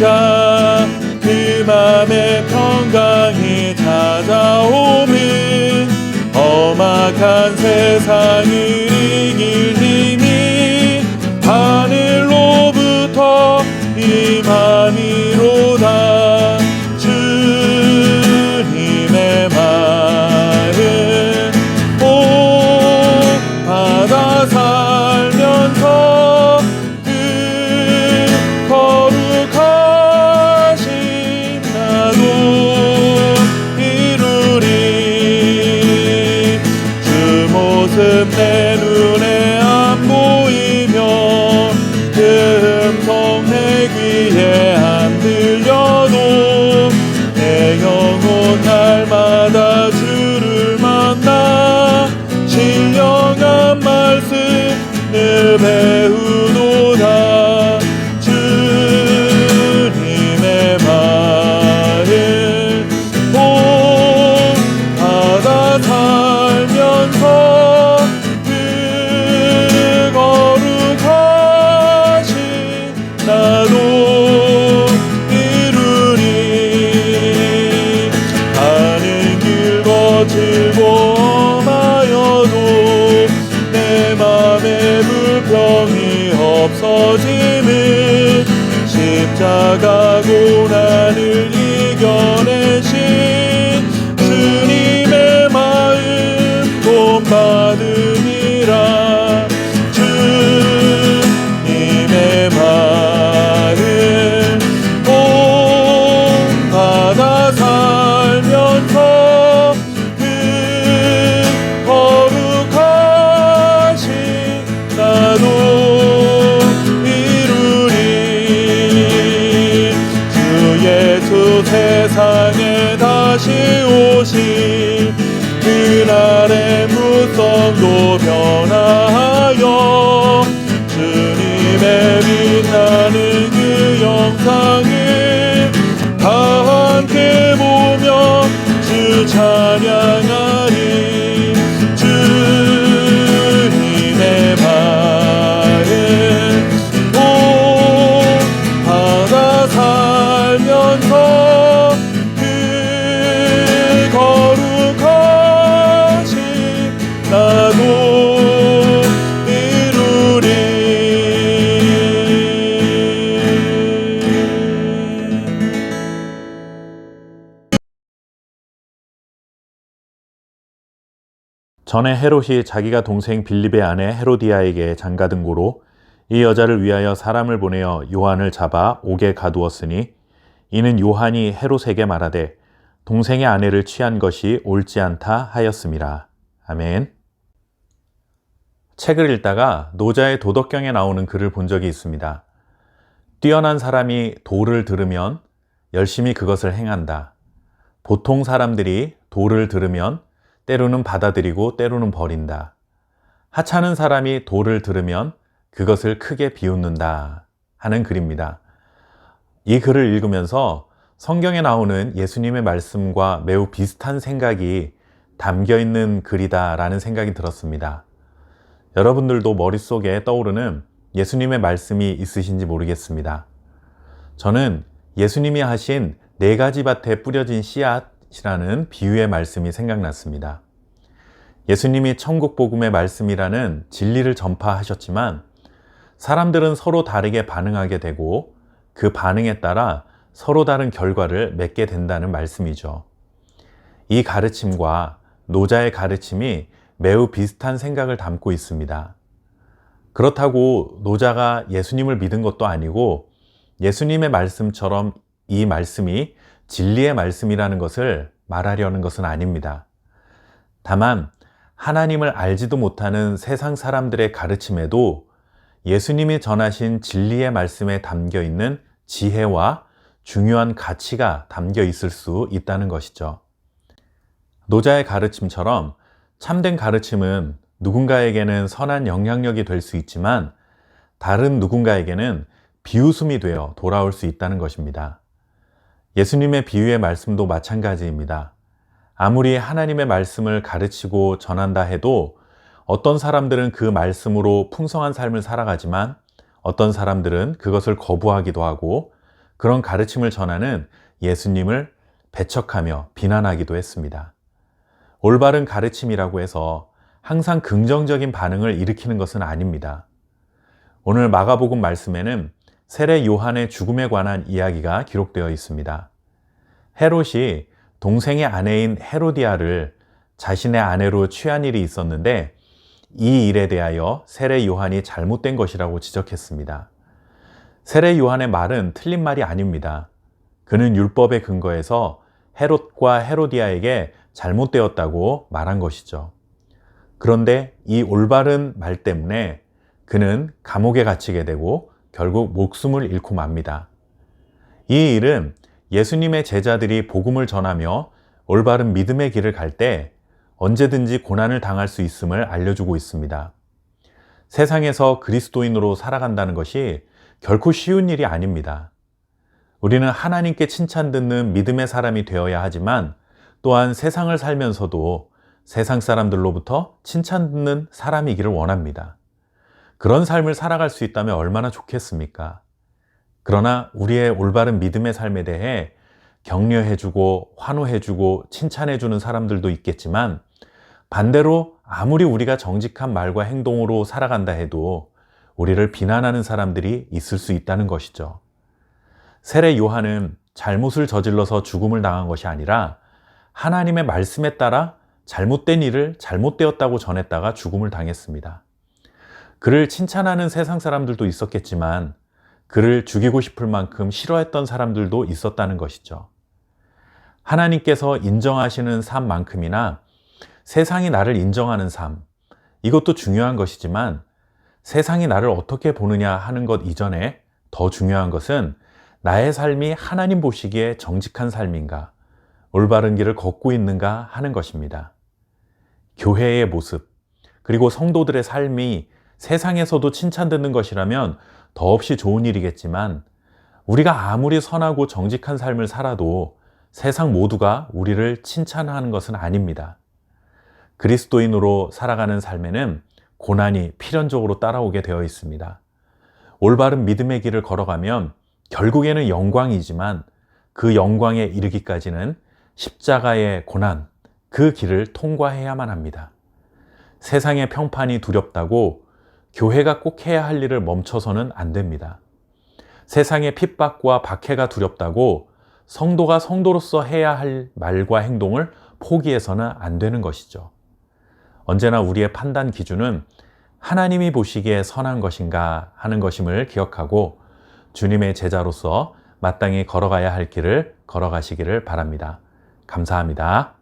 자 그 맘에 평강이 찾아오면 험악한 세상을 이길 힘이 하늘로부터 임하니로다. 주님의 말을 꼭 받아 살면서 그 거룩하신 나도 이루리. 주 모습 내 눈에 안 보이며 그 음성 내 귀에 안 들려도 내 영혼 날마다 주를 만나 신령한 말씀을 배우노다. 주님의 말을 꼭 받아 살면서 그 거룩하신 나도 이루리. 가는 길 거칠고 험하여도 내 맘에 불평이 없어짐은 십자가 고난을 이겨내신 주님의 마음 본받으니라. 주님의 말을 본받아 살면서 그 거룩하신 나도 이루리. 주 예수 세상에 다시 오실 그날의 무성도 변화하여 주님의 빛나는 그 영상을 다 함께 보며 주 찬양하리. 주님의 말을 꼭 받아 살면서 그 거룩하신 나도 이루리. 전에 헤롯이 자기가 동생 빌립의 아내 헤로디아에게 장가든 고로 이 여자를 위하여 사람을 보내어 요한을 잡아 옥에 가두었으니 이는 요한이 헤롯에게 말하되 동생의 아내를 취한 것이 옳지 않다 하였음이라. 아멘. 책을 읽다가 노자의 도덕경에 나오는 글을 본 적이 있습니다. 뛰어난 사람이 도를 들으면 열심히 그것을 행한다. 보통 사람들이 도를 들으면 때로는 받아들이고 때로는 버린다. 하찮은 사람이 도를 들으면 그것을 크게 비웃는다 하는 글입니다. 이 글을 읽으면서 성경에 나오는 예수님의 말씀과 매우 비슷한 생각이 담겨 있는 글이다 라는 생각이 들었습니다. 여러분들도 머릿속에 떠오르는 예수님의 말씀이 있으신지 모르겠습니다. 저는 예수님이 하신 4가지 밭에 뿌려진 씨앗이라는 비유의 말씀이 생각났습니다. 예수님이 천국 복음의 말씀이라는 진리를 전파하셨지만 사람들은 서로 다르게 반응하게 되고 그 반응에 따라 서로 다른 결과를 맺게 된다는 말씀이죠. 이 가르침과 노자의 가르침이 매우 비슷한 생각을 담고 있습니다. 그렇다고 노자가 예수님을 믿은 것도 아니고 예수님의 말씀처럼 이 말씀이 진리의 말씀이라는 것을 말하려는 것은 아닙니다. 다만 하나님을 알지도 못하는 세상 사람들의 가르침에도 예수님이 전하신 진리의 말씀에 담겨 있는 지혜와 중요한 가치가 담겨 있을 수 있다는 것이죠. 노자의 가르침처럼 참된 가르침은 누군가에게는 선한 영향력이 될 수 있지만 다른 누군가에게는 비웃음이 되어 돌아올 수 있다는 것입니다. 예수님의 비유의 말씀도 마찬가지입니다. 아무리 하나님의 말씀을 가르치고 전한다 해도 어떤 사람들은 그 말씀으로 풍성한 삶을 살아가지만 어떤 사람들은 그것을 거부하기도 하고 그런 가르침을 전하는 예수님을 배척하며 비난하기도 했습니다. 올바른 가르침이라고 해서 항상 긍정적인 반응을 일으키는 것은 아닙니다. 오늘 마가복음 말씀에는 세례 요한의 죽음에 관한 이야기가 기록되어 있습니다. 헤롯이 동생의 아내인 헤로디아를 자신의 아내로 취한 일이 있었는데 이 일에 대하여 세례 요한이 잘못된 것이라고 지적했습니다. 세례 요한의 말은 틀린 말이 아닙니다. 그는 율법에 근거해서 헤롯과 헤로디아에게 잘못되었다고 말한 것이죠. 그런데 이 올바른 말 때문에 그는 감옥에 갇히게 되고 결국 목숨을 잃고 맙니다. 이 일은 예수님의 제자들이 복음을 전하며 올바른 믿음의 길을 갈 때 언제든지 고난을 당할 수 있음을 알려주고 있습니다. 세상에서 그리스도인으로 살아간다는 것이 결코 쉬운 일이 아닙니다. 우리는 하나님께 칭찬 듣는 믿음의 사람이 되어야 하지만 또한 세상을 살면서도 세상 사람들로부터 칭찬 듣는 사람이기를 원합니다. 그런 삶을 살아갈 수 있다면 얼마나 좋겠습니까? 그러나 우리의 올바른 믿음의 삶에 대해 격려해주고 환호해주고 칭찬해주는 사람들도 있겠지만 반대로 아무리 우리가 정직한 말과 행동으로 살아간다 해도 우리를 비난하는 사람들이 있을 수 있다는 것이죠. 세례 요한은 잘못을 저질러서 죽음을 당한 것이 아니라 하나님의 말씀에 따라 잘못된 일을 잘못되었다고 전했다가 죽음을 당했습니다. 그를 칭찬하는 세상 사람들도 있었겠지만 그를 죽이고 싶을 만큼 싫어했던 사람들도 있었다는 것이죠. 하나님께서 인정하시는 삶만큼이나 세상이 나를 인정하는 삶, 이것도 중요한 것이지만 세상이 나를 어떻게 보느냐 하는 것 이전에 더 중요한 것은 나의 삶이 하나님 보시기에 정직한 삶인가, 올바른 길을 걷고 있는가 하는 것입니다. 교회의 모습, 그리고 성도들의 삶이 세상에서도 칭찬듣는 것이라면 더없이 좋은 일이겠지만 우리가 아무리 선하고 정직한 삶을 살아도 세상 모두가 우리를 칭찬하는 것은 아닙니다. 그리스도인으로 살아가는 삶에는 고난이 필연적으로 따라오게 되어 있습니다. 올바른 믿음의 길을 걸어가면 결국에는 영광이지만 그 영광에 이르기까지는 십자가의 고난, 그 길을 통과해야만 합니다. 세상의 평판이 두렵다고 교회가 꼭 해야 할 일을 멈춰서는 안 됩니다. 세상의 핍박과 박해가 두렵다고 성도가 성도로서 해야 할 말과 행동을 포기해서는 안 되는 것이죠. 언제나 우리의 판단 기준은 하나님이 보시기에 선한 것인가 하는 것임을 기억하고 주님의 제자로서 마땅히 걸어가야 할 길을 걸어가시기를 바랍니다. 감사합니다.